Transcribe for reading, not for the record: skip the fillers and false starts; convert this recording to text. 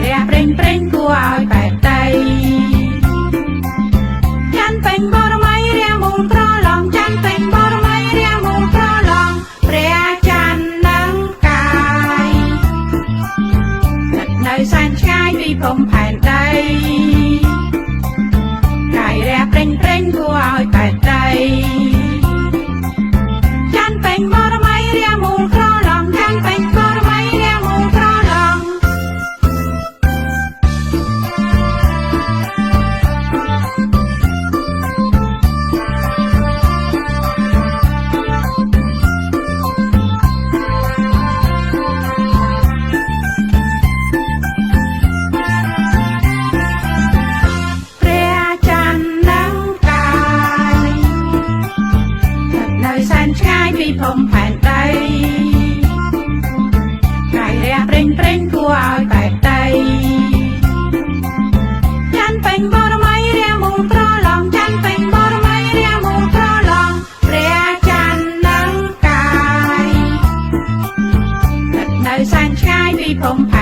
រះព្រេងព្រេងគួរឲ្យបែបដីច័ន្ទពេញបរមីរាមូលក្រឡងច័ន្ទពេញបរមីរាមូលក្រឡងព្រះច័ន្ទនឹងកាយស្ថិតនៅសែនឆ្ងាយពីព្រំផែនដីកាយរះព្រេងព្រេងគួរឲ្យបែបដីច័ន្ទពេញបរមីរាមូលក្រឡងច័ន្ទពេញបរមីរាមូលក្រឡងពីព្រំផែនដីកាយរះព្រេងព្រេងគួរឲ្យបែបដីច័ន្ទពេញបរមីរាមូលក្រឡងច័ន្ទពេញបរមីរាមូលក្រឡងព្រះច័ន្ទនឹងកាយស្ថិតនៅសែនឆ្ងាយពីព្រំផែន